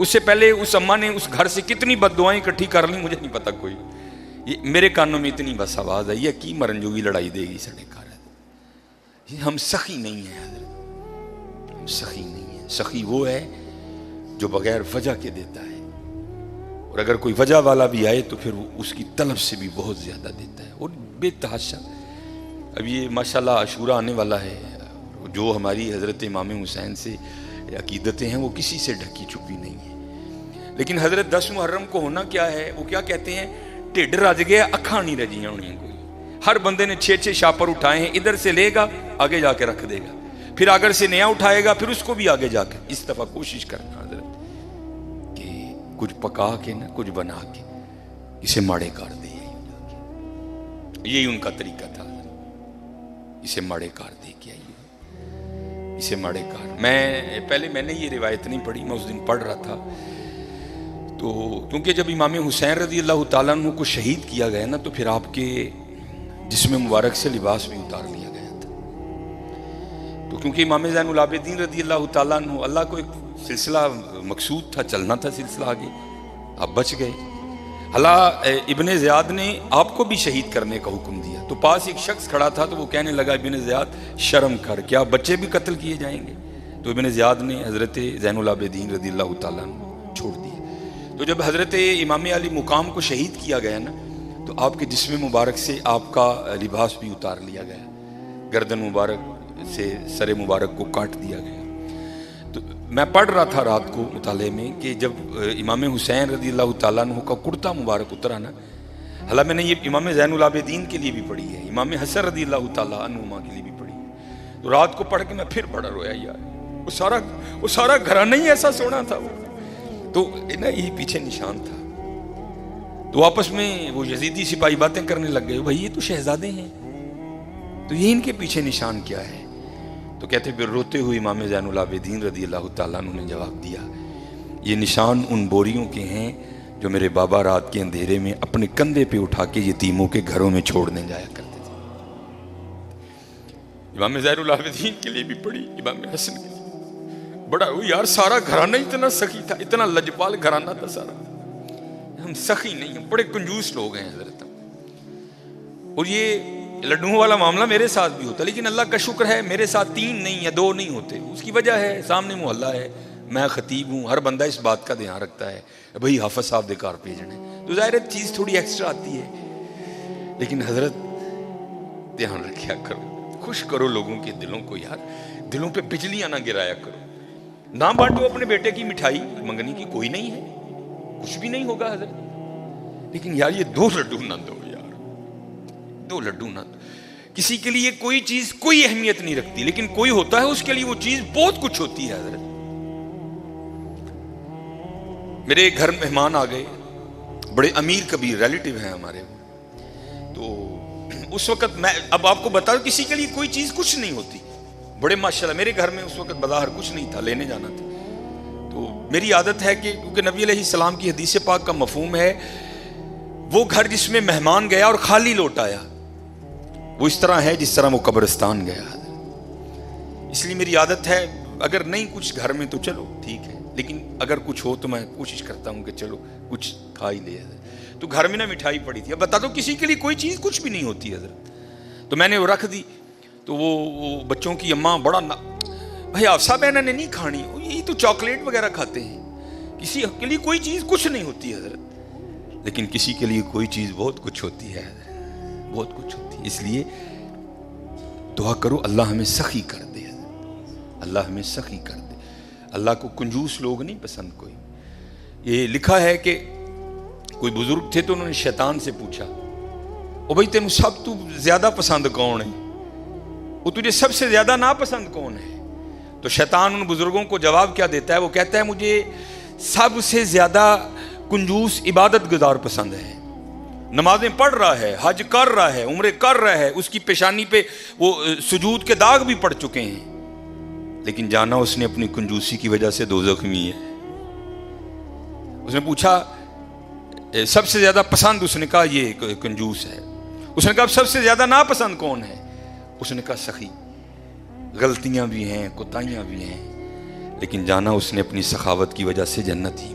اس سے پہلے اس اماں نے اس گھر سے کتنی بد دعائیں اکٹھی کر لی مجھے نہیں پتا کوئی. یہ میرے کانوں میں اتنی بس آواز آئی ہے کی مرن جو بھی لڑائی دے گی سڑے کار. یہ ہم سخی نہیں ہیں حضرت, ہم سخی نہیں ہیں. سخی وہ ہے جو بغیر وجہ کے دیتا ہے, اور اگر کوئی وجہ والا بھی آئے تو پھر اس کی طلب سے بھی بہت زیادہ دیتا ہے, اور بے تحاشا. اب یہ ماشاءاللہ عاشورہ آنے والا ہے, جو ہماری حضرت امام حسین سے عقیدتیں ہیں وہ کسی سے ڈھکی چھپی نہیں ہیں. لیکن حضرت 10 محرم کو ہونا کیا ہے, وہ کیا کہتے ہیں, ٹھڈ رج گیا اکھاں نہیں رجیاں ہونی. کوئی ہر بندے نے 6 شاپر اٹھائے ہیں, ادھر سے لے گا آگے جا کے رکھ دے گا, پھر اگر سے نیا اٹھائے گا پھر اس کو بھی آگے جا کے. اس دفعہ کوشش کرنا حضرت کہ کچھ پکا کے نہ کچھ بنا کے اسے ماڑے کر دے. یہی ان کا طریقہ تھا, اسے ماڑے کار دے کے آئیے, اسے ماڑے کار. میں نے یہ روایت نہیں پڑھی, میں اس دن پڑھ رہا تھا تو کیونکہ جب امام حسین رضی اللہ تعالیٰ عنہ کو شہید کیا گیا نا تو پھر آپ کے جسم مبارک سے لباس بھی اتار لیا گیا تھا. تو کیونکہ امام زین العابدین رضی اللہ تعالیٰ عنہ, اللہ کو ایک سلسلہ مقصود تھا, چلنا تھا سلسلہ آگے, آپ بچ گئے. اللہ ابن زیاد نے آپ کو بھی شہید کرنے کا حکم دیا, تو پاس ایک شخص کھڑا تھا تو وہ کہنے لگا ابن زیاد شرم کر, کیا بچے بھی قتل کیے جائیں گے؟ تو ابن زیاد نے حضرت زین العابدین رضی اللہ تعالیٰ عنہ چھوڑ دیا. تو جب حضرت امام علی مقام کو شہید کیا گیا نا تو آپ کے جسم مبارک سے آپ کا لباس بھی اتار لیا گیا, گردن مبارک سے سر مبارک کو کاٹ دیا گیا. تو میں پڑھ رہا تھا رات کو مطالعے میں کہ جب امام حسین رضی اللہ تعالیٰ عنہ کا کرتا مبارک اترا نا, حالانکہ میں نے یہ امام زین العابدین کے لیے بھی پڑھی ہے, امام حسن رضی اللہ تعالیٰ عنہما کے لیے بھی پڑھی ہے. تو رات کو پڑھ کے میں پھر بڑا رویا یار, وہ سارا گھرانہ ہی ایسا سونا تھا. وہ تو نا یہی پیچھے نشان تھا. تو آپس میں وہ یزیدی سپاہی باتیں کرنے لگ گئے, بھائی یہ تو شہزادے ہیں, تو یہ ان کے پیچھے نشان کیا ہے؟ تو کہتے پھر روتے ہوئے امام زین العابدین رضی اللہ تعالیٰ عنہ نے جواب دیا, یہ نشان ان بوریوں کے ہیں جو میرے بابا رات کے اندھیرے میں اپنے کندھے پہ اٹھا کے یتیموں کے گھروں میں چھوڑنے جایا کرتے تھے. امام زین العابدین کے لیے بھی پڑھی, امام حسن کے لیے بڑا یار, سارا گھرانہ اتنا سخی تھا, اتنا لجپال گھرانہ تھا سارا. ہم سخی نہیں, ہم بڑے کنجوس لوگ ہیں حضرت. اور یہ لڈوؤں والا معاملہ میرے ساتھ بھی ہوتا, لیکن اللہ کا شکر ہے میرے ساتھ 3 نہیں یا 2 نہیں ہوتے. اس کی وجہ ہے سامنے محلہ ہے, میں خطیب ہوں, ہر بندہ اس بات کا دھیان رکھتا ہے بھائی حافظ صاحب دے کار بھیجنے, تو ظاہر چیز تھوڑی ایکسٹرا آتی ہے. لیکن حضرت دھیان رکھیا کرو, خوش کرو لوگوں کے دلوں کو یار, دلوں پہ بجلیاں نہ گرایا کرو. نہ بانٹو اپنے بیٹے کی مٹھائی, منگنی کی کوئی نہیں ہے, کچھ بھی نہیں ہوگا حضرت, لیکن یار یہ 2 لڈو نہ دو یار, 2 لڈو نہ دو. کسی کے لیے کوئی چیز کوئی اہمیت نہیں رکھتی, لیکن کوئی ہوتا ہے اس کے لیے وہ چیز بہت کچھ ہوتی ہے حضرت. میرے گھر مہمان آ گئے, بڑے امیر کبیر ریلیٹیو ہیں ہمارے, تو اس وقت میں اب آپ کو بتا دوں کسی کے لیے کوئی چیز کچھ نہیں ہوتی. بڑے ماشاءاللہ میرے گھر میں اس وقت بظاہر کچھ نہیں تھا, لینے جانا تھا. تو میری عادت ہے کہ کیونکہ نبی علیہ السلام کی حدیث پاک کا مفہوم ہے وہ گھر جس میں مہمان گیا اور خالی لوٹ آیا وہ اس طرح ہے جس طرح وہ قبرستان گیا. اس لیے میری عادت ہے اگر نہیں کچھ گھر میں تو چلو ٹھیک ہے, لیکن اگر کچھ ہو تو میں کوشش کرتا ہوں کہ چلو کچھ کھا ہی لے. تو گھر میں نا مٹھائی پڑی تھی, اب بتا دو کسی کے لیے کوئی چیز کچھ بھی نہیں ہوتی حضرت. تو میں نے وہ رکھ دی, تو وہ بچوں کی اماں بڑا بھائی آفسا بہن نے نہیں کھانی, یہی تو چاکلیٹ وغیرہ کھاتے ہیں, کسی کے لیے کوئی چیز کچھ نہیں ہوتی حضرت, لیکن کسی کے لیے کوئی چیز بہت کچھ ہوتی ہے حضرت, بہت کچھ ہوتی ہے. اس لیے دعا کرو اللہ ہمیں سخی کر دے, اللہ ہمیں سخی کر دے. اللہ کو کنجوس لوگ نہیں پسند کوئی. یہ لکھا ہے کہ کوئی بزرگ تھے تو انہوں نے شیطان سے پوچھا, او بھائی تینوں سب تو زیادہ پسند کون ہے, وہ تجھے سب سے زیادہ ناپسند کون ہے؟ تو شیطان ان بزرگوں کو جواب کیا دیتا ہے, وہ کہتا ہے مجھے سب سے زیادہ کنجوس عبادت گزار پسند ہے, نمازیں پڑھ رہا ہے, حج کر رہا ہے, عمرے کر رہا ہے, اس کی پیشانی پہ وہ سجود کے داغ بھی پڑ چکے ہیں, لیکن جانا اس نے اپنی کنجوسی کی وجہ سے دوزخ میں ہے. اس نے پوچھا سب سے زیادہ پسند, اس نے کہا یہ کنجوس ہے. اس نے کہا سب سے زیادہ ناپسند کون ہے؟ اس نے کہا سخی. غلطیاں بھی ہیں, کوتاہیاں بھی ہیں, لیکن جانا اس نے اپنی سخاوت کی وجہ سے جنت ہی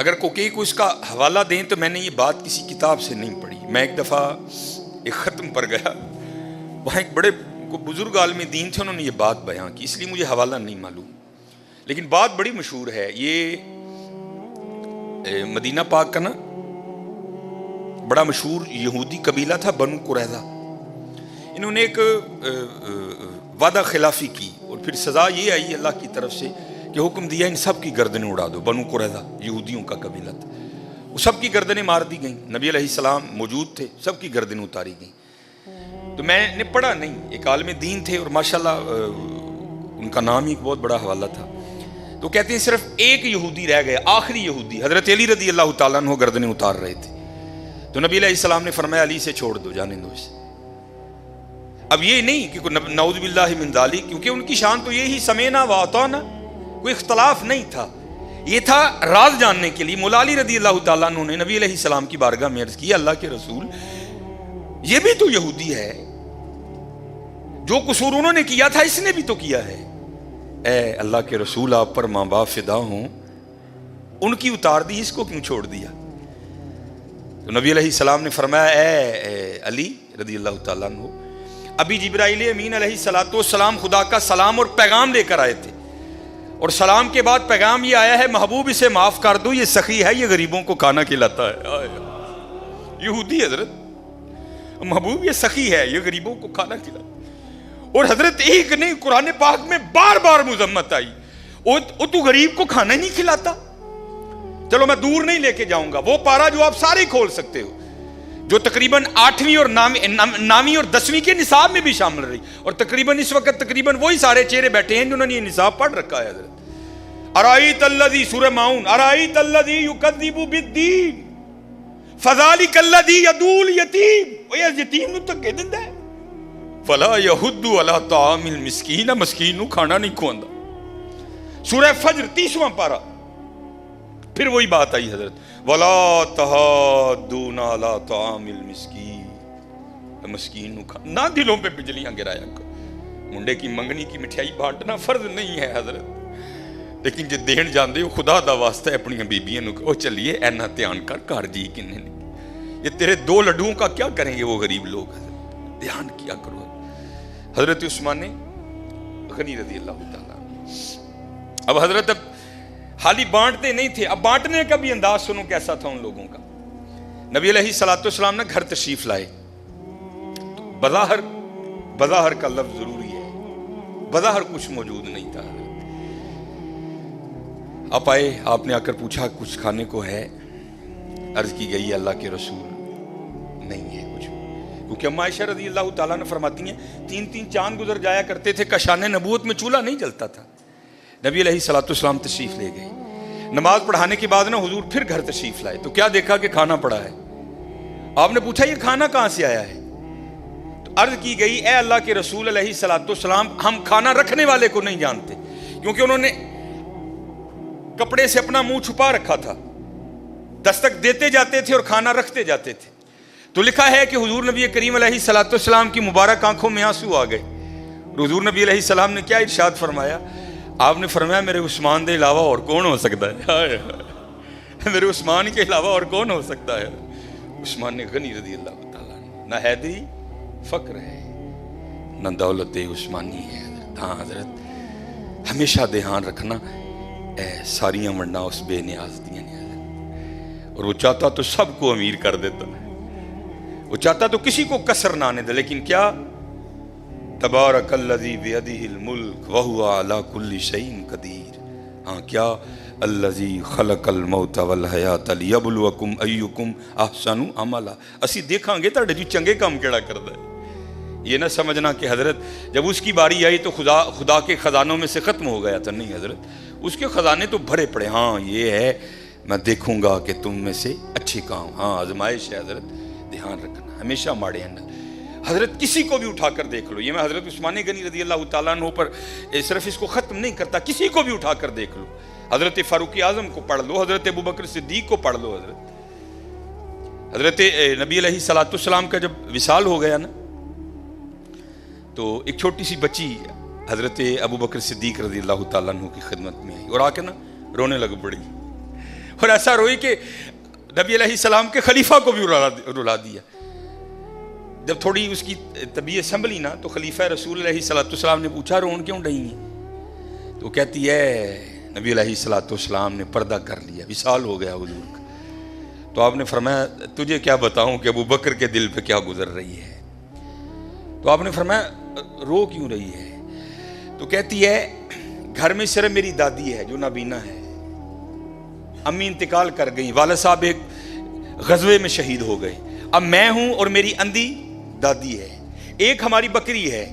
اگر کوئی کو اس کا حوالہ دیں تو میں نے یہ بات کسی کتاب سے نہیں پڑھی. میں ایک دفعہ ایک ختم پر گیا, وہاں ایک بڑے بزرگ عالم دین تھے, انہوں نے یہ بات بیان کی, اس لیے مجھے حوالہ نہیں معلوم, لیکن بات بڑی مشہور ہے. یہ مدینہ پاک کا نا بڑا مشہور یہودی قبیلہ تھا بنو قریظہ. انہوں نے ایک وعدہ خلافی کی اور پھر سزا یہ آئی اللہ کی طرف سے کہ حکم دیا ان سب کی گردنیں اڑا دو. بنو قریظہ یہودیوں کا قبیلہ تھا, وہ سب کی گردنیں مار دی گئیں. نبی علیہ السلام موجود تھے, سب کی گردنیں اتاری گئیں. تو میں نے پڑھا نہیں, ایک عالم دین تھے اور ماشاءاللہ ان کا نام ہی ایک بہت بڑا حوالہ تھا. تو کہتے ہیں صرف ایک یہودی رہ گئے, آخری یہودی حضرت علی رضی اللہ تعالیٰ عنہ گردنیں اتار رہے تھے. تو نبی علیہ السلام نے فرمایا علی سے چھوڑ دو, جانے دو اسے. اب یہ نہیں کہ نعوذ باللہ من ذالک, کیونکہ ان کی شان تو یہی سمینا و اطعنا, کوئی اختلاف نہیں تھا. یہ تھا راز جاننے کے لیے. مولا علی رضی اللہ تعالیٰ عنہ نے نبی علیہ السلام کی بارگاہ میں عرض کی, اللہ کے رسول یہ بھی تو یہودی ہے, جو قصور انہوں نے کیا تھا اس نے بھی تو کیا ہے. اے اللہ کے رسول آپ پر ماں باپ فدا ہوں, ان کی اتار دی, اس کو کیوں چھوڑ دیا؟ تو نبی علیہ السلام نے فرمایا اے علی رضی اللہ تعالیٰ عنہ, ابھی جبرائیل امین علیہ السلام خدا کا سلام اور پیغام لے کر آئے تھے, اور سلام کے بعد پیغام یہ آیا ہے محبوب اسے معاف کر دو, یہ سخی ہے, یہ غریبوں کو کھانا کھلاتا ہے. یہودی حضرت, محبوب یہ سخی ہے, یہ غریبوں کو کھانا کھلاتا. اور حضرت ایک نہیں, قرآن پاک میں بار بار مذمت آئی, تو غریب کو کھانا ہی نہیں کھلاتا. چلو میں دور نہیں لے کے جاؤں گا, وہ پارا جو آپ سارے کھول سکتے ہو, جو تقریباً 8ویں اور 9ویں اور 10ویں کے نصاب میں بھی شامل رہی, اور تقریباً اس وقت تقریباً وہی سارے چہرے بیٹھے ہیں جنہوں نے یہ نصاب پڑھ رکھا ہے. حضرت ارائیت الذی, سورہ ماؤن, ارائیت الذی یکذب بالدین فذلک الذی یدعو الیتیم, وہ یتیم نو دھکے دیندا ہے. فلا یحض علی طعام المسکین, مسکین نو کھانا نہیں کھواندا. سورہ فجر 30واں پارہ, پھر وہی بات آئی حضرت, ولا تحاضون علی طعام المسکین, مسکین نو کھانا نہ. دلوں پہ بجلیاں گرایا کرو. منڈے کی منگنی کی مٹھائی بانٹنا فرض نہیں ہے حضرت, لیکن جے دین جاندے ہو خدا دا واسطہ اپنی بیبیاں نو کہو چلیے اینا دھیان کر گھر جی کنے نہیں, یہ تیرے 2 لڈوؤں کا کیا کریں گے وہ غریب لوگ. حضرت دھیان کیا کرو. حضرت عثمان غنی رضی اللہ تعالیٰ, اب حضرت اب حالی بانٹتے نہیں تھے, اب بانٹنے کا بھی انداز سنو کیسا تھا ان لوگوں کا. نبی علیہ السلام نے گھر تشریف لائے, بظاہر کا لفظ ضروری ہے, بظاہر کچھ موجود نہیں تھا. آپ آئے, آپ نے آ کر پوچھا کچھ کھانے کو ہے؟ عرض کی گئی اللہ کے رسول نہیں ہے کچھ, کیونکہ اما عائشہ رضی اللہ تعالیٰ نے فرماتی ہیں 3 چاند گزر جایا کرتے تھے, کشان نبوت میں چولہا نہیں جلتا تھا. نبی علیہ السلام تشریف لے گئے, نماز پڑھانے کے بعد نا حضور پھر گھر تشریف لائے, تو کیا دیکھا کہ کھانا پڑا ہے. آپ نے پوچھا یہ کھانا کہاں سے آیا ہے؟ تو عرض کی گئی اے اللہ کے رسول علیہ السلام, ہم کھانا رکھنے والے کو نہیں جانتے, کیونکہ انہوں نے کپڑے سے اپنا منہ چھپا رکھا تھا, دستک دیتے جاتے تھے اور کھانا رکھتے جاتے تھے. تو لکھا ہے کہ حضور نبی کریم علیہ السلام کی مبارک آنکھوں میں آنسو آ گئے. حضور نبی علیہ السلام نے کیا ارشاد فرمایا؟ آپ نے فرمایا میرے عثمان دے علاوہ اور کون ہو سکتا ہے, میرے عثمان کے علاوہ اور کون ہو سکتا ہے. عثمان غنی رضی اللہ تعالیٰ, نہ حیدری فقر ہے نہ دولت عثمانی ہے. ہاں حضرت ہمیشہ دھیان رکھنا, ساریاں ونڈا اس بے نیاز دیا نے حضرت, اور وہ چاہتا تو سب کو امیر کر دیتا, وہ چاہتا تو کسی کو کسر نہ آنے دے, لیکن کیا تبارک الذی بیدہ الملک وہو علی کل شیء قدیر. ہاں کیا الذی خلق الموت والحیات لیبلوکم ایکم احسن عملا, اسی دیکھاں گے تہاڈے جو چنگے کام کیڑا کردا ہے. یہ نہ سمجھنا کہ حضرت جب اس کی باری آئی تو خدا کے خزانوں میں سے ختم ہو گیا تھا, نہیں حضرت, اس کے خزانے تو بھرے پڑے. ہاں یہ ہے, میں دیکھوں گا کہ تم میں سے اچھے کام, ہاں آزمائش ہے حضرت, دھیان رکھنا ہمیشہ ماڑے ہیں. حضرت کسی کو بھی اٹھا کر دیکھ لو, یہ میں حضرت عثمان غنی رضی اللہ تعالیٰ عنہ پر صرف اس کو ختم نہیں کرتا, کسی کو بھی اٹھا کر دیکھ لو. حضرت فاروق اعظم کو پڑھ لو, حضرت ابوبکر صدیق کو پڑھ لو. حضرت نبی علیہ السلام کا جب وصال ہو گیا نا, تو ایک چھوٹی سی بچی حضرت ابوبکر صدیق رضی اللہ تعالیٰ عنہ کی خدمت میں آئی, اور آ کے نا رونے لگ پڑی. اور ایسا روئی کہ نبی علیہ السلام کے خلیفہ کو بھی رلا دیا. جب تھوڑی اس کی طبیعت سنبھلی نا تو خلیفہ رسول علیہ السلام نے پوچھا رون کیوں رہی ہیں؟ تو کہتی ہے نبی علیہ السلام نے پردہ کر لیا، وصال ہو گیا حضور کا. تو آپ نے فرمایا تجھے کیا بتاؤں کہ ابو بکر کے دل پہ کیا گزر رہی ہے. تو آپ نے فرمایا رو کیوں رہی ہے؟ تو کہتی ہے گھر میں صرف میری دادی ہے جو نابینا ہے، امی انتقال کر گئی، والد صاحب ایک غزوے میں شہید ہو گئے، اب میں ہوں اور میری اندھی دادی ہے، ایک ہماری بکری ہے،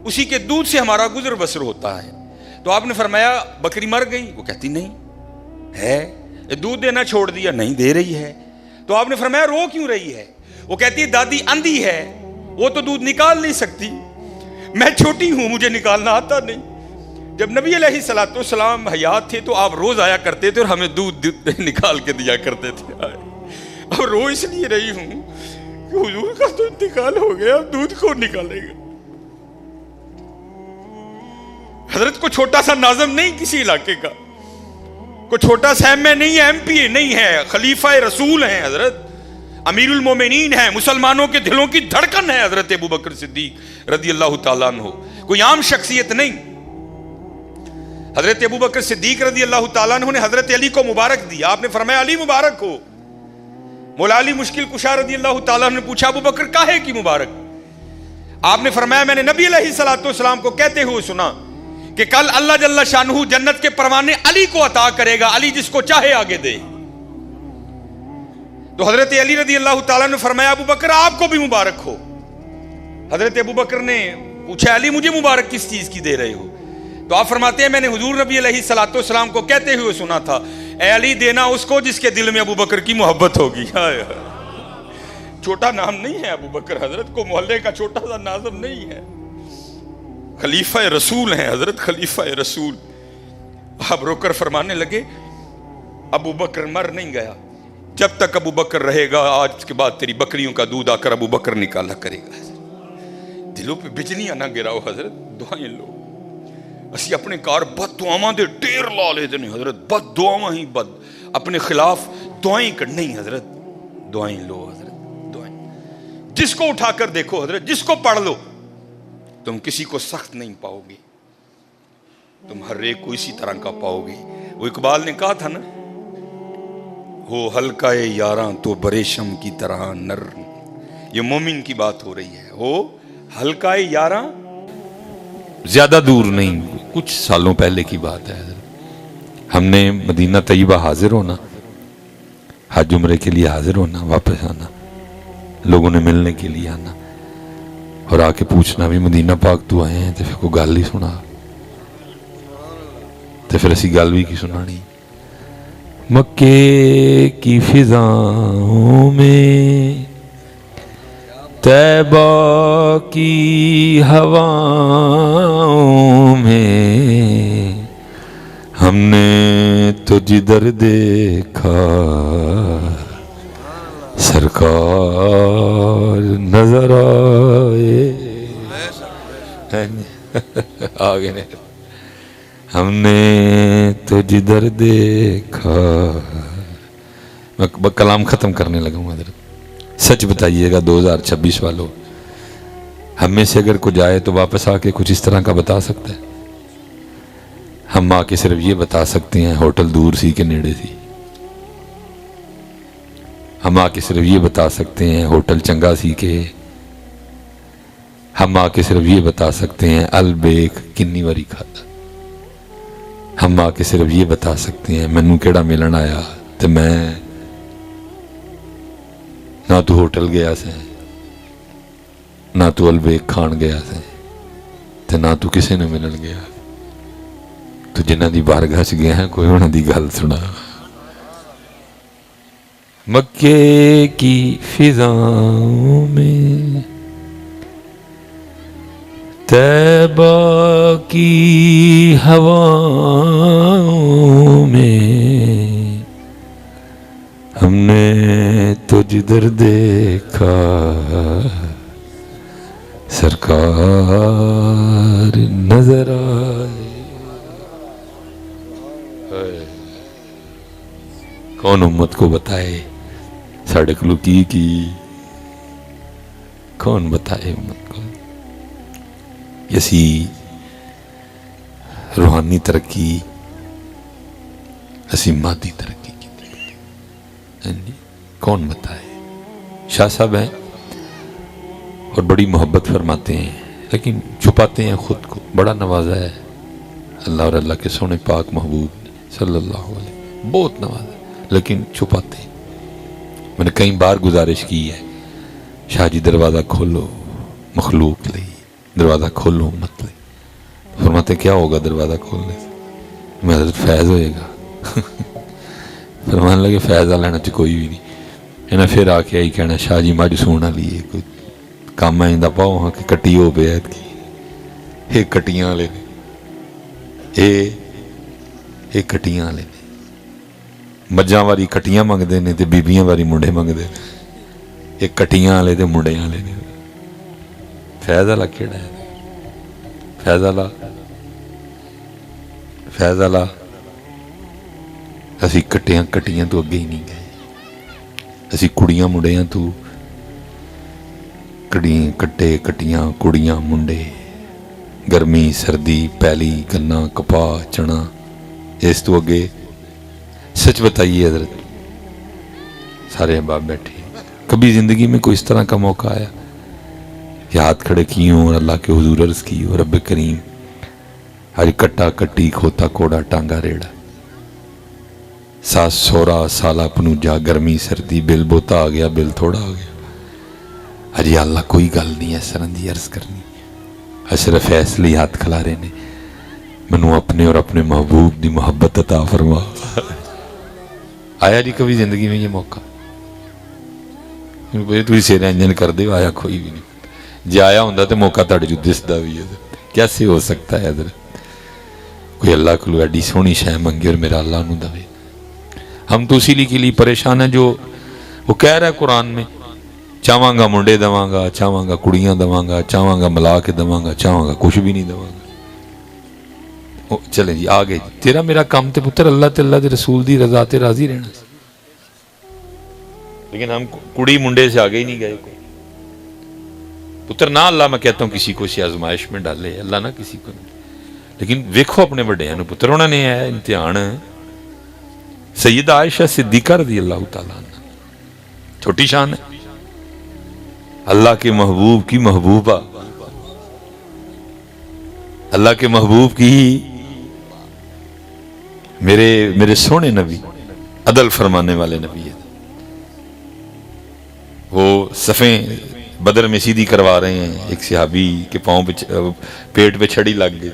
اسی کے دودھ سے ہمارا گزر بسر ہوتا ہے. تو آپ نے فرمایا بکری مر گئی؟ وہ کہتی نہیں ہے. دودھ دینا چھوڑ دیا؟ نہیں دے رہی ہے. تو آپ نے فرمایا رو کیوں رہی ہے؟ وہ کہتی ہے دادی اندھی ہے، وہ تو دودھ نکال نہیں سکتی، میں چھوٹی ہوں مجھے نکالنا آتا نہیں. جب نبی علیہ السلام حیات تھے تو آپ روز آیا کرتے تھے اور ہمیں دودھ نکال کے دیا کرتے تھے. اب رو اس لیے رہی ہوں کہ حضور کا تو انتقال ہو گیا، اب دودھ کون نکالے گا. حضرت کو چھوٹا سا ناظم نہیں کسی علاقے کا، کوئی چھوٹا سا ایم اے نہیں ہے، ایم پی اے نہیں ہے، خلیفہ رسول ہیں حضرت، امیر المومنین ہیں، مسلمانوں کے دلوں کی دھڑکن ہے حضرت ابو بکر صدیق رضی اللہ تعالیٰ عنہ، کوئی عام شخصیت نہیں. حضرت ابو بکر صدیق رضی اللہ تعالیٰ عنہ نے حضرت علی کو مبارک دیا. آپ نے فرمایا علی مبارک ہو. مولا علی مشکل کشا رضی اللہ تعالیٰ عنہ نے پوچھا ابو بکر کاہے کی مبارک؟ آپ نے فرمایا میں نے نبی علیہ السلام کو کہتے ہوئے سنا کہ کل اللہ جل شانہ جنت کے پروانے علی کو عطا کرے گا، علی جس کو چاہے آگے دے. تو حضرت علی رضی اللہ تعالیٰ نے فرمایا ابو بکر آپ کو بھی مبارک ہو. حضرت ابو بکر نے پوچھا علی مجھے مبارک کس چیز کی دے رہے ہو؟ تو آپ فرماتے ہیں میں نے حضور نبی علیہ السلام کو کہتے ہوئے سنا تھا اے علی دینا اس کو جس کے دل میں ابو بکر کی محبت ہوگی. چھوٹا نام نہیں ہے ابو بکر، حضرت کو محلے کا چھوٹا سا ناظم نہیں ہے، خلیفہ رسول ہیں حضرت، خلیفہ رسول. آپ رو کر فرمانے لگے ابو بکر مر نہیں گیا، جب تک ابو بکر رہے گا آج کے بعد تیری بکریوں کا دودھ آ کر ابو بکر نکالا کرے گا. دلوں پہ بجلیاں نہ گراؤ حضرت، دعائیں لو. اسی اپنے کار بد دعاواں دے ڈیر لا لے دیں حضرت، بد دعاواں ہی بد، اپنے خلاف دعائیں کرنی حضرت، دعائیں لو حضرت، دعائیں. جس کو اٹھا کر دیکھو حضرت، جس کو پڑھ لو، تم کسی کو سخت نہیں پاؤ گے، تم ہر ایک کو اسی طرح کا پاؤ گے. وہ اقبال نے کہا تھا نا ہو ہلکا یاراں تو بریشم کی طرح نر. یہ مومن کی بات ہو رہی ہے. ہو ہلکا یاراں، زیادہ دور نہیں، کچھ سالوں پہلے کی بات ہے. ہم نے مدینہ طیبہ حاضر ہونا، حج عمرے کے لیے حاضر ہونا، واپس آنا، لوگوں نے ملنے کے لیے آنا اور آ کے پوچھنا بھی مدینہ پاک تو آئے ہیں، تو پھر کوئی گل ہی سنا، تو پھر اسی گل بھی کی سنانی. مکے کی فضاؤں میں، طیبہ کی ہواؤں میں، ہم نے تو جدھر دیکھا سرکار نظر آئے. آگے نہیں، ہم نے تو جدھر دیکھا. میں کلام ختم کرنے لگا ہوں حضرت. سچ بتائیے گا 2026 والوں، ہم میں سے اگر کوئی جائے تو واپس آ کے کچھ اس طرح کا بتا سکتا ہے؟ ہم آ کے صرف یہ بتا سکتے ہیں ہوٹل دور سی کہ نیڑے سی. ہم آ کے صرف یہ بتا سکتے ہیں ہوٹل چنگا سی کہ، ہم آ کے صرف یہ بتا سکتے ہیں البیک کنی واری کھاتا. ہم آ کے صرف یہ بتا سکتے ہیں مینوں کیڑا ملن آیا تو میں نہ تو ہوٹل گیا سے، نہ تو البیک کھان گیا سے، تو نہ تو کسی نے ملن گیا. تو جنہ دی بارگاہ چ گیا ہے کوئی انہاں دی گل سنا. مکے کی فضاؤں میں، طیبہ کی ہواؤں میں، ہم نے تو جدھر دیکھا سرکار نظر آئے. کون امت کو بتائے ساڑے کلو کی کون بتائے امت کو. اسی روحانی ترقی اسی مادی ترقی کی کون بتائے. شاہ صاحب ہیں اور بڑی محبت فرماتے ہیں لیکن چھپاتے ہیں خود کو. بڑا نوازا ہے اللہ اور اللہ کے سونے پاک محبوب صلی اللہ علیہ وسلم, بہت نوازا لیکن چھپاتے ہیں. میں نے کئی بار گزارش کی ہے شاہ جی دروازہ کھولو مخلوق لئی, دروازہ کھولو امت لئی. فرماتے کیا ہوگا دروازہ کھولنے سے؟ میں حضرت فیض ہوئے گا. فرمان لگے فیض لینا چ کوئی بھی نہیں. انہیں پھر آ کے آئی کہنا شاہ جی مجھ سونا لیے کوئی کام آئندہ پاؤ ہاں کہ کٹی ہو پہ ایت کی یہ کٹیاں والے نے یہ کٹیاں والے نے. مجھاں واری کٹیاں منگتے ہیں تو بیبیاں واری منڈے منگتے ہیں. یہ کٹیاں والے تو منڈے والے نے. فیض والا کہڑا ہے؟ فیض والا اسی کٹیاں تو اگے ہی نہیں گئے. اسی کڑیاں منڈیاں تو کٹے کٹیاں کڑیاں منڈے گرمی سردی پیلی گنا کپاہ چنا اس تو اگے. سچ بتائیے حضرت سارے احباب بیٹھے کبھی زندگی میں کوئی اس طرح کا موقع آیا کہ ہاتھ کھڑے کی ہوں اور اللہ کے حضور عرض کی ہو رب کریم آج کٹا کٹی کھوتا کوڑا ٹانگا ریڑا ساس سورا سالہ پنوجا گرمی سردی بل بوتا آ گیا بل تھوڑا آ گیا. اجی اللہ کوئی گل نہیں ہے سرندی عرض کرنی اشرف ایسلی ہاتھ کھلارے نے منو اپنے اور اپنے محبوب دی محبت عطا فرما. آیا جی کبھی زندگی میں یہ موقع؟ تھی سیرا انجن کر دے آیا کوئی بھی نہیں. جی آیا ہوں تو موقع تڑ جو دستا بھی ہے. کیسے ہو سکتا ہے حضرت کوئی اللہ کو ایڈی سونی شے منگی اور میرا اللہ نو دے. ہم تو اسی کے لیے پریشان ہیں جو وہ کہہ رہا ہے قرآن میں چاہواں گا منڈے دواں گا چاہواں گا کڑیاں دواں گا چاہواں گا ملا کے دواں گا چاہواں گا کچھ بھی نہیں دواں گا. چلیں جی آگے جی تیرا میرا کام تے پتر اللہ تے اللہ دے رسول دی رضا تے راضی رہنا. لیکن ہم کڑی منڈے سے آگے ہی نہیں گئے. پتر نہ اللہ میں کہتا ہوں کسی کو اسی آزمائش میں ڈالے اللہ نہ کسی کو نہیں. لیکن ویکھو اپنے بڑے نو پتر انہوں نے ہے امتحان سیدہ عائشہ صدیقہ رضی اللہ تعالیٰ عنہ چھوٹی شان ہے اللہ کے محبوب کی محبوبہ اللہ کے محبوب کی میرے سونے نبی عدل فرمانے والے نبی ہے. وہ صفیں بدر میں سیدھی کروا رہے ہیں. ایک صحابی کے پاؤں پہ پیٹ پہ چھڑی لگ گئی.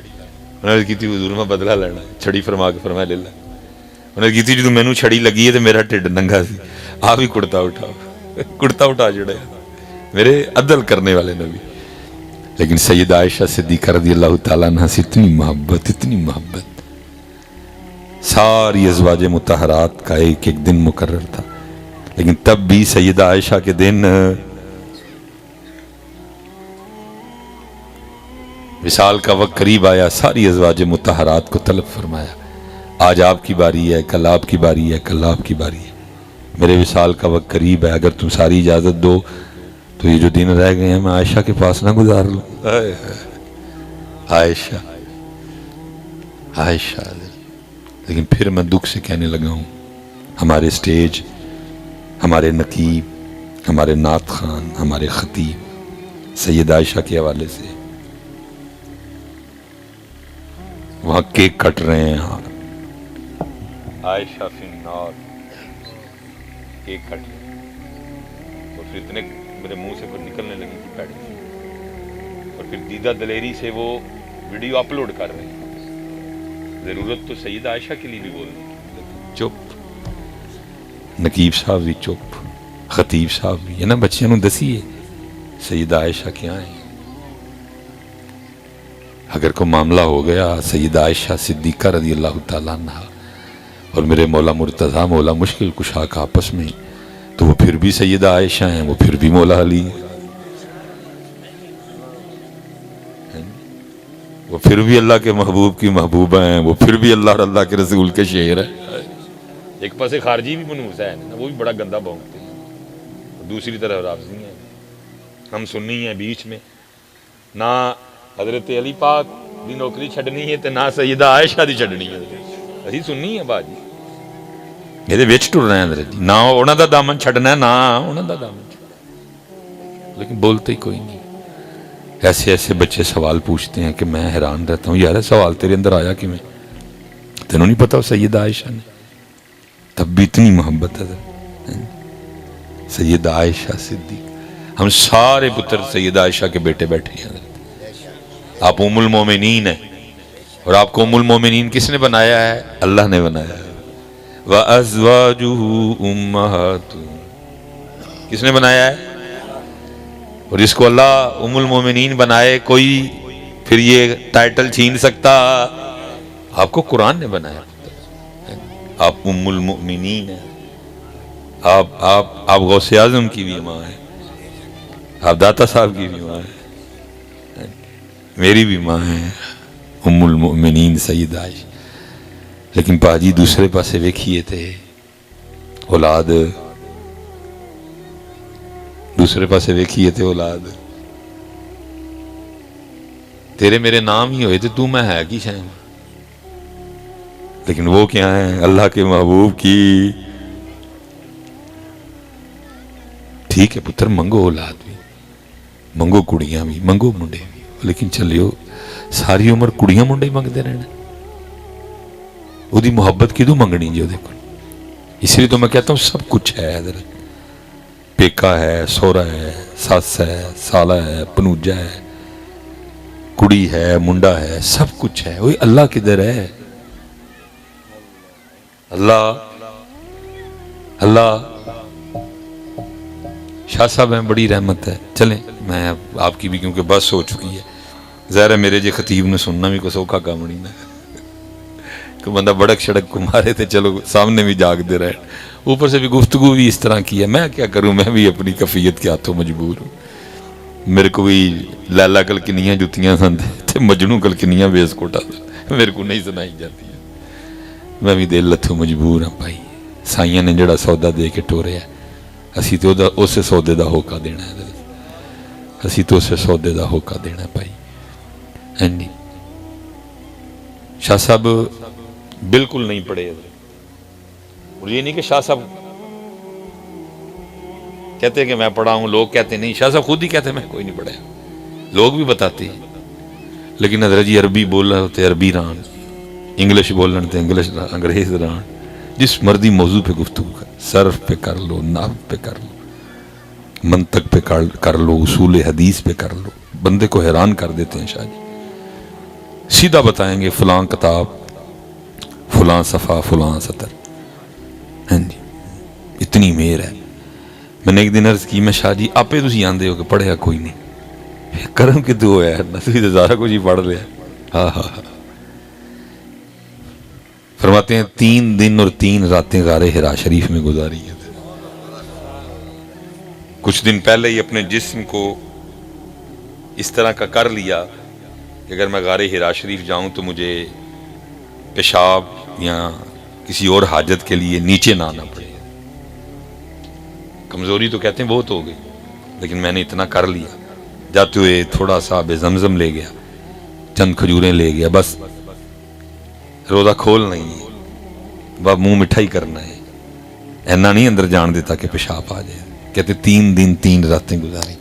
انہوں نے کی تھی حضور میں بدلہ لینا چھڑی فرما کے فرمایا لے لا. انہوں نے کی تھی جدو مینوں چھڑی لگی ہے تو میرا ٹھڈ ننگا سی آپ ہی کرتا اٹھا جڑے میرے عدل کرنے والے نبی. لیکن سیدہ عائشہ صدیقہ رضی اللہ تعالیٰ عنہ سے اتنی محبت ساری ازواج مطہرات کا ایک ایک دن مقرر تھا. لیکن تب بھی سیدہ عائشہ کے دن وصال کا وقت قریب آیا ساری ازواج مطہرات کو طلب فرمایا آج آپ کی باری ہے کل آپ کی باری ہے کل آپ کی باری ہے. میرے وصال کا وقت قریب ہے اگر تم ساری اجازت دو تو یہ جو دن رہ گئے ہیں میں عائشہ کے پاس نہ گزار لوں. عائشہ لیکن پھر میں دکھ سے کہنے لگا ہوں ہمارے سٹیج ہمارے نقیب ہمارے نعت خان ہمارے خطیب سید عائشہ کے حوالے سے وہاں کیک کٹ رہے ہیں عائشہ فی النار کیک کٹ رہے ہیں اور پھر اتنے میرے منہ سے پھر نکلنے لگی تھی پیڈ اور پھر دیدہ دلیری سے وہ ویڈیو اپلوڈ کر رہے ہیں. ضرورت تو سیدہ عائشہ کے لیے بھی بولنی چپ نقیب صاحب بھی چپ خطیب صاحب بھی ہے نا بچیاں نو دسیے سیدہ عائشہ کیا ہیں. اگر کوئی معاملہ ہو گیا سیدہ عائشہ صدیقہ رضی اللہ تعالیٰ عنہ اور میرے مولا مرتضیٰ مولا مشکل کشا کا آپس میں تو وہ پھر بھی سیدہ عائشہ ہیں وہ پھر بھی مولا علی وہ پھر بھی اللہ کے محبوب کی محبوبہ ہیں وہ پھر بھی اللہ اور اللہ کے رسول کے شعر ہیں. ایک پاسے خارجی بھی بنو حسین ہے نا، وہ بھی بڑا گندا بھونکتے ہیں، دوسری طرف رافضی ہیں، ہم سنی ہیں بیچ میں، نہ حضرت علی پاک دی نوکری چھڈنی ہے تے نہ سیدہ عائشہ دی چھڈنی ہے، اسی سنی ہیں باجی، یہ وچ ٹرنا ہے حضرت جی، نہ انہاں دا دامن چھڈنا ہے نہ انہاں دا دامن چھڈنا، لیکن بولتے ہی کوئی نہیں۔ ایسے ایسے بچے سوال پوچھتے ہیں کہ میں حیران رہتا ہوں، یار سوال تیرے اندر آیا کہ میں تینوں نہیں پتا سیدہ عائشہ نے تب بھی اتنی محبت ہے، سیدہ عائشہ صدیق، ہم سارے پتر سیدہ عائشہ کے بیٹے بیٹھے ہیں، آپ ام المومنین ہیں، اور آپ کو ام المومنین کس نے بنایا ہے؟ اللہ نے بنایا ہے، وَأَزْوَاجُهُ أُمَّهَاتُهُ، کس نے بنایا ہے؟ اور جس کو اللہ ام المومنین بنائے کوئی پھر یہ ٹائٹل چھین سکتا؟ آپ کو قرآن نے بنایا، آپ ام المؤمنین ہیں، آپ غوث اعظم کی بھی ماں ہیں، آپ داتا صاحب کی بھی ماں ہیں، میری بھی ماں ہے ام المؤمنین سیدہ عائشہ۔ لیکن پاجی دوسرے پاسے ویکھیے تھے اولاد، دوسرے پاسے ویکھیے تھے اولاد، تیرے میرے نام ہی ہوئے تھے تو میں ہے کی شاید، لیکن وہ کیا ہیں؟ اللہ کے محبوب کی۔ ٹھیک ہے پتر، منگو اولاد بھی، منگو کڑیاں بھی، منگو منڈے بھی، لیکن چلیو ساری عمر کڑیاں منڈے ہی منگتے رہنا، وہ دی محبت کدوں منگنی جی وہ دیکھو۔ اس لیے تو میں کہتا ہوں سب کچھ ہے حضرت، پیکا ہے، سورا ہے، ساس ہے، سالہ ہے، پنوجا ہے، کڑی ہے، منڈا ہے، سب کچھ ہے، وہی اللہ کدھر ہے؟ اللہ شاہ صاحب ہیں، بڑی رحمت ہے۔ چلیں میں آپ کی بھی کیونکہ بس ہو چکی ہے، ظاہر ہے میرے جی خطیب نے سننا بھی کوئی سوکھا کام نہیں نا، کہ بندہ بڑک شڑک کو مارے تھے، چلو سامنے بھی جاگ دے رہے، اوپر سے بھی گفتگو بھی اس طرح کی ہے، میں کیا کروں، میں بھی اپنی کفیت کے ہاتھوں مجبور ہوں۔ میرے کو بھی لیلا کل کنیاں جتیاں سن تے مجنوں کل کنیاں بیس کوٹا میرے کو نہیں سنائی جاتی ہے، میں بھی دل لتھوں مجبور ہوں بھائی، سائیاں نے جڑا سودا دے کے ٹوریا، اسی تو اسے سودے دا ہوکا دینا ہے، اسی تو اسے سودے دا ہوکا دینا ہے بھائی۔ اینڈی شاہ صاحب بالکل نہیں پڑھے، اور یہ نہیں کہ شاہ صاحب کہتے ہیں کہ میں پڑھا ہوں، لوگ کہتے نہیں، شاہ صاحب خود ہی کہتے ہیں میں کوئی نہیں پڑھا، لوگ بھی بتاتے ہیں، لیکن حضرت جی عربی بول رہے ہوتے عربی ران، انگلش بول رہے ہوتے انگلش ران، انگریز ران، جس مردی موضوع پہ گفتگو کر، صرف پہ کر لو، نحو پہ کر لو، منطق پہ کر لو، اصول حدیث پہ کر لو، بندے کو حیران کر دیتے ہیں شاہ جی، سیدھا بتائیں گے فلاں کتاب، فلاں صفحہ، فلاں سطر، ہاں جی، اتنی مہر ہے۔ میں نے ایک دن عرض کی، میں شاہ جی آپے تسی آندے ہو کہ پڑھیا کوئی نہیں، کرم کہ تو ہے نہ تسی تو سارا کچھ ہی پڑھ لیا۔ ہاں ہاں ہاں، فرماتے ہیں 3 دن اور 3 راتیں غار حرا شریف میں گزاری ہیں۔ کچھ دن پہلے ہی اپنے جسم کو اس طرح کا کر لیا کہ اگر میں غار حرا شریف جاؤں تو مجھے پیشاب یا کسی اور حاجت کے لیے نیچے نہ آنا پڑے، کمزوری تو کہتے ہیں بہت ہو گئی، لیکن میں نے اتنا کر لیا، جاتے ہوئے تھوڑا سا بے زمزم لے گیا، چند کھجوریں لے گیا، بس روزہ کھول نہیں ہے، بس منہ مٹھائی کرنا ہے، اینا نہیں اندر جان دیتا کہ پیشاب آ جائے۔ کہتے 3 دن 3 راتیں گزاری،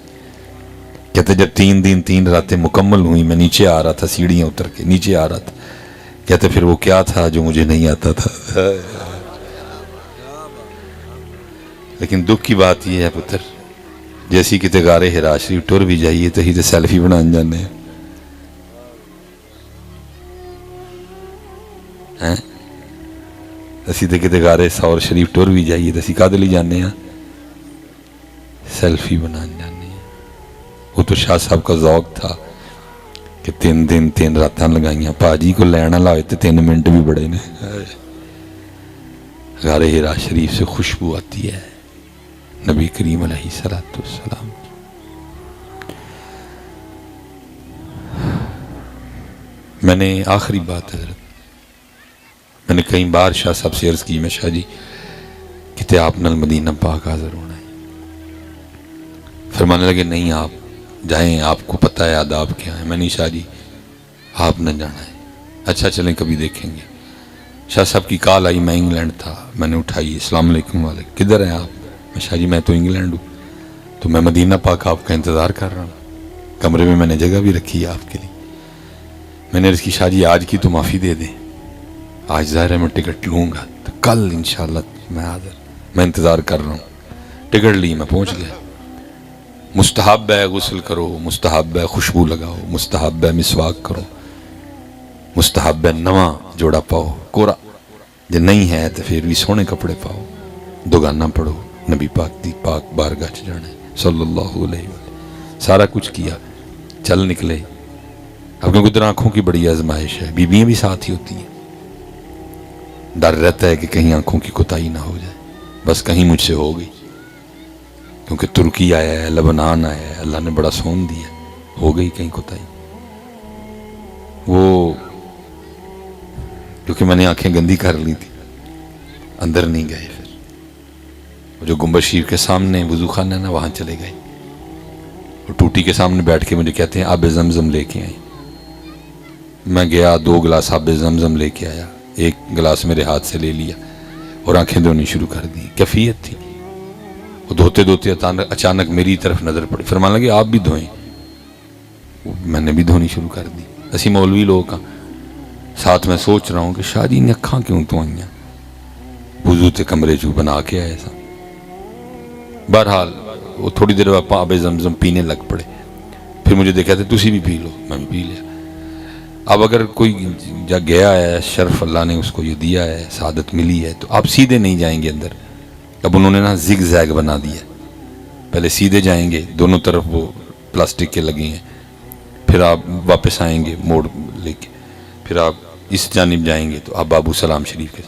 کہتے جب 3 دن 3 راتیں مکمل ہوئی، میں نیچے آ رہا تھا، سیڑھیاں اتر کے نیچے آ رہا تھا، کہتے پھر وہ کیا تھا جو مجھے نہیں آتا تھا۔ لیکن دکھ کی بات یہ ہے پتر، جیسی کتے غار حرا شریف ٹور بھی جائیے تو ہی تو سیلفی بنان جانے ہیں، اسی تو کتے غار سور شریف ٹور بھی جائیے تو اسی کا دلی جانے ہیں، سیلفی بنان جانے ہیں۔ وہ تو شاہ صاحب کا ذوق تھا کہ 3 دن 3 راتاں لگائیاں، پاجی کو لینا لائے تو 3 منٹ بھی بڑے نے۔ غار حرا شریف سے خوشبو آتی ہے نبی کریم علیہ السلام۔ میں نے آخری بات حضرت میں نے کئی بار شاہ صاحب سے عرض کی، میں شاہ جی کتے آپ نل مدینہ پاک حاضر ہونا ہے. فرمانے لگے نہیں آپ جائیں، آپ کو پتہ ہے آداب کیا ہے. میں نہیں شاہ جی آپ نہ جانا ہے. اچھا چلیں کبھی دیکھیں گے. شاہ صاحب کی کال آئی، میں انگلینڈ تھا. میں نے اٹھائی، السلام علیکم. وعلیکم. کدھر ہیں آپ؟ میں شاہ جی میں تو انگلینڈ ہوں، تو میں مدینہ پاک آپ کا انتظار کر رہا ہوں. کمرے میں نے جگہ بھی رکھی ہے آپ کے لیے. میں نے عرض کی شاہ جی آج کی تو معافی دے دیں، آج ظاہر ہے میں ٹکٹ لوں گا، تو کل انشاءاللہ میں حاضر، میں انتظار کر رہا ہوں. ٹکٹ لی، میں پہنچ گیا. مستحب ہے غسل کرو، مستحب ہے خوشبو لگاؤ، مستحب ہے مسواک کرو، مستحب ہے نواں جوڑا پاؤ کورا، جو نہیں ہے تو پھر بھی سونے کپڑے پاؤ، دوگانا پڑھو، نبی پاک دی پاک بارگاہ چ جانا ہے صلی اللہ علیہ وسلم. سارا کچھ کیا، چل نکلے. اب کیونکہ ادھر آنکھوں کی بڑی آزمائش ہے، بیویاں بھی ساتھ ہی ہوتی ہیں. ڈر رہتا ہے کہ کہیں آنکھوں کی کوتاہی نہ ہو جائے. بس کہیں مجھ سے ہو گئی، کیونکہ ترکی آیا ہے، لبنان آیا ہے، اللہ نے بڑا سون دیا، ہو گئی کہیں کوتاہی. وہ کیونکہ میں نے آنکھیں گندی کر لی تھی، اندر نہیں گئے. پھر وہ جو گنبد شریف کے سامنے وضو خانہ ہے نا، وہاں چلے گئے. وہ ٹوٹی کے سامنے بیٹھ کے مجھے کہتے ہیں آب زمزم لے کے آئیں. میں گیا، 2 گلاس آب زمزم لے کے آیا، 1 گلاس میرے ہاتھ سے لے لیا اور آنکھیں دھونی شروع کر دی. کیفیت تھی. وہ دھوتے دھوتے اچانک میری طرف نظر پڑی. فرمانے لگے آپ بھی دھوئیں. میں نے بھی دھونی شروع کر دی. اسی مولوی لوگ کا ساتھ میں سوچ رہا ہوں کہ شاہ جی نے اکھاں کیوں تو آئیاں، وضو تے کمرے چوں بنا کے آئے سا. بہرحال وہ تھوڑی دیر بعد آب زمزم پینے لگ پڑے. پھر مجھے دیکھا تھا تسی بھی پی لو، میں بھی پی لیا. اب اگر کوئی جا گیا ہے، شرف اللہ نے اس کو یہ دیا ہے، سعادت ملی ہے، تو آپ سیدھے نہیں جائیں گے اندر. اب انہوں نے نا زگ زیگ بنا دیا. پہلے سیدھے جائیں گے، دونوں طرف وہ پلاسٹک کے لگے ہیں، پھر آپ واپس آئیں گے موڑ لے کے، پھر آپ اس جانب جائیں گے تو آپ بابو سلام شریف کے.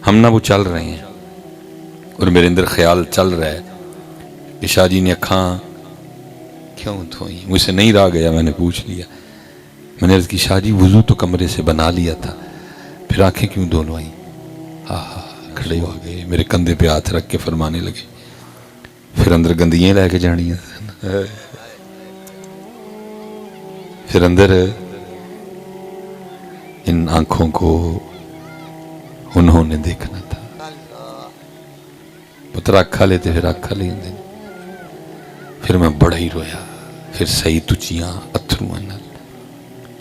ہم نا وہ چل رہے ہیں اور میرے اندر خیال چل رہا ہے کہ شاہ جی نے اکھاں کیوں دھوئیں. مجھ سے نہیں رہا گیا، میں نے پوچھ لیا. میں نے عرض کی شاہ جی وضو تو کمرے سے بنا لیا تھا، پھر آنکھیں کیوں دھلوائیں؟ کھڑے ہو گئے، میرے کندھے پہ ہاتھ رکھ کے فرمانے لگے پھر اندر گندیاں لے کے جانی ہیں. پھر اندر ان آنکھوں کو انہوں نے دیکھنا تھا. پتر اکھا لیتے، پھر اکھا لے دیں. پھر میں بڑا ہی رویا. پھر صحیح تچیاں اتھروں نال.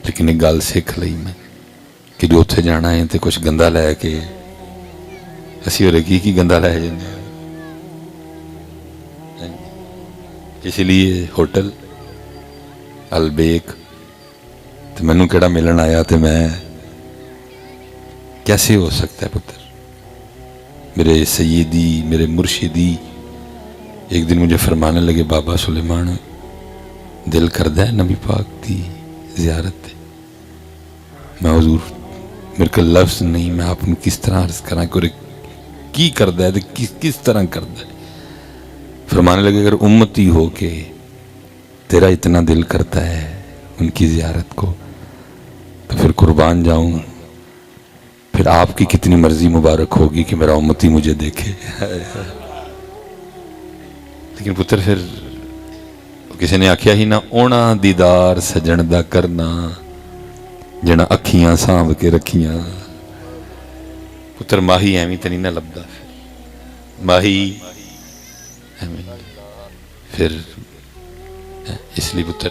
لیکن ایک گل سیکھ لئی میں کہ جو اتھے جانا ہے تے کچھ گندا لے کے اسی ہو رہی کی گندا لے جانے. اس لیے ہوٹل البیک تو مینوں کیڑا ملن آیا تو میں کیسے ہو سکتا ہے پتر. میرے سیدی، میرے مرشدی ایک دن مجھے فرمانے لگے بابا سلیمان دل کردہ ہے نبی پاک دی زیارت. میں حضور میرے کو لفظ نہیں، میں آپ نے کس طرح عرض کرا کہ کی کردہ ہے کس طرح کردہ ہے. فرمانے لگے اگر امتی ہو کے تیرا اتنا دل کرتا ہے ان کی زیارت کو تو پھر قربان جاؤں. پھر آپ کی کتنی مرضی مبارک ہوگی کہ میرا امتی مجھے دیکھے. لیکن پتر پھر کسی نے آکھیا ہی نہ اونا دیدار سجن دا کرنا جنا اکھیاں سانب کے رکھیاں. پتر ماہی ایویں تے نہیں نہ لبدا. ماہی پھر اس لیے پتر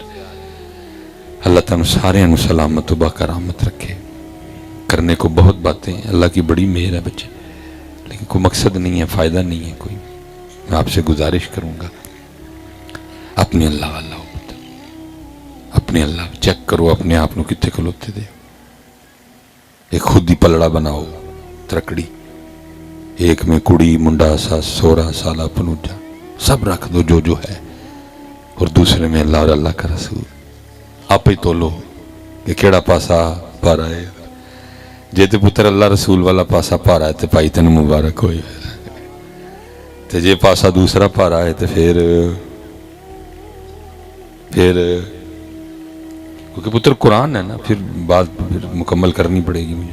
اللہ تعالیٰ سارے انہوں سلامت و باکرامت رکھے. کرنے کو بہت باتیں ہیں، اللہ کی بڑی مہر ہے بچے، لیکن کوئی مقصد نہیں ہے، فائدہ نہیں ہے کوئی. میں آپ سے گزارش کروں گا اپنے اللہ والا ہو پتر، اپنے اللہ چیک کرو اپنے آپ کتنے کھلوتے دے. ایک خود ہی پلڑا بناؤ ترکڑی، ایک میں کڑی منڈا سا 16 سالہ پنوجا سب رکھ دو جو ہے، اور دوسرے میں اللہ اور اللہ کا رسول. آپ ہی تولو کہ کیڑا پاسا پارا ہے. جے تے پتر اللہ رسول والا پاسا پارا ہے تے پائی تین مبارک ہوئے. تے جے پاسا دوسرا پارا ہے تے پھر کیونکہ پتر قرآن ہے نا، پھر بات پھر مکمل کرنی پڑے گی مجھے.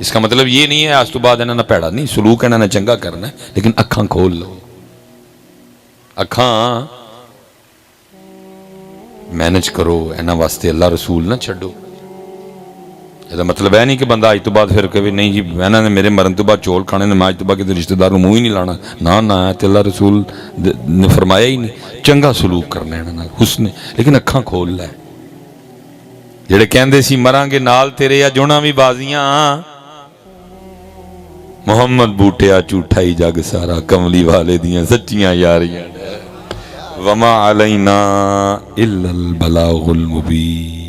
اس کا مطلب یہ نہیں ہے آج تو بعد انہوں نے پیڑا نہیں سلوک انہوں نے چنگا کرنا ہے لیکن اکھاں کھول لو اکھاں مینج کرو انہاں واسطے اللہ رسول نہ چھڈو یہ مطلب ہے نہیں کہ بندہ اج تو بعد پھر کہے نہیں جی انہوں نے میرے مرن تو بعد چول کھانے نے میں اج تو بعد کسی رشتہ دار کو منہ ہی نہیں لانا نہ تے اللہ رسول نے فرمایا ہی نہیں چنگا سلوک کرنا انہاں نال حسن لیکن اکھاں کھول لے جڑے کہندے سی مراں گے نال تیرے یا جونا بھی بازیاں محمد بوٹیا جھوٹا ہی جگ سارا کملی والے دیاں سچیاں یاریاں وما علینا الا البلاغ المبین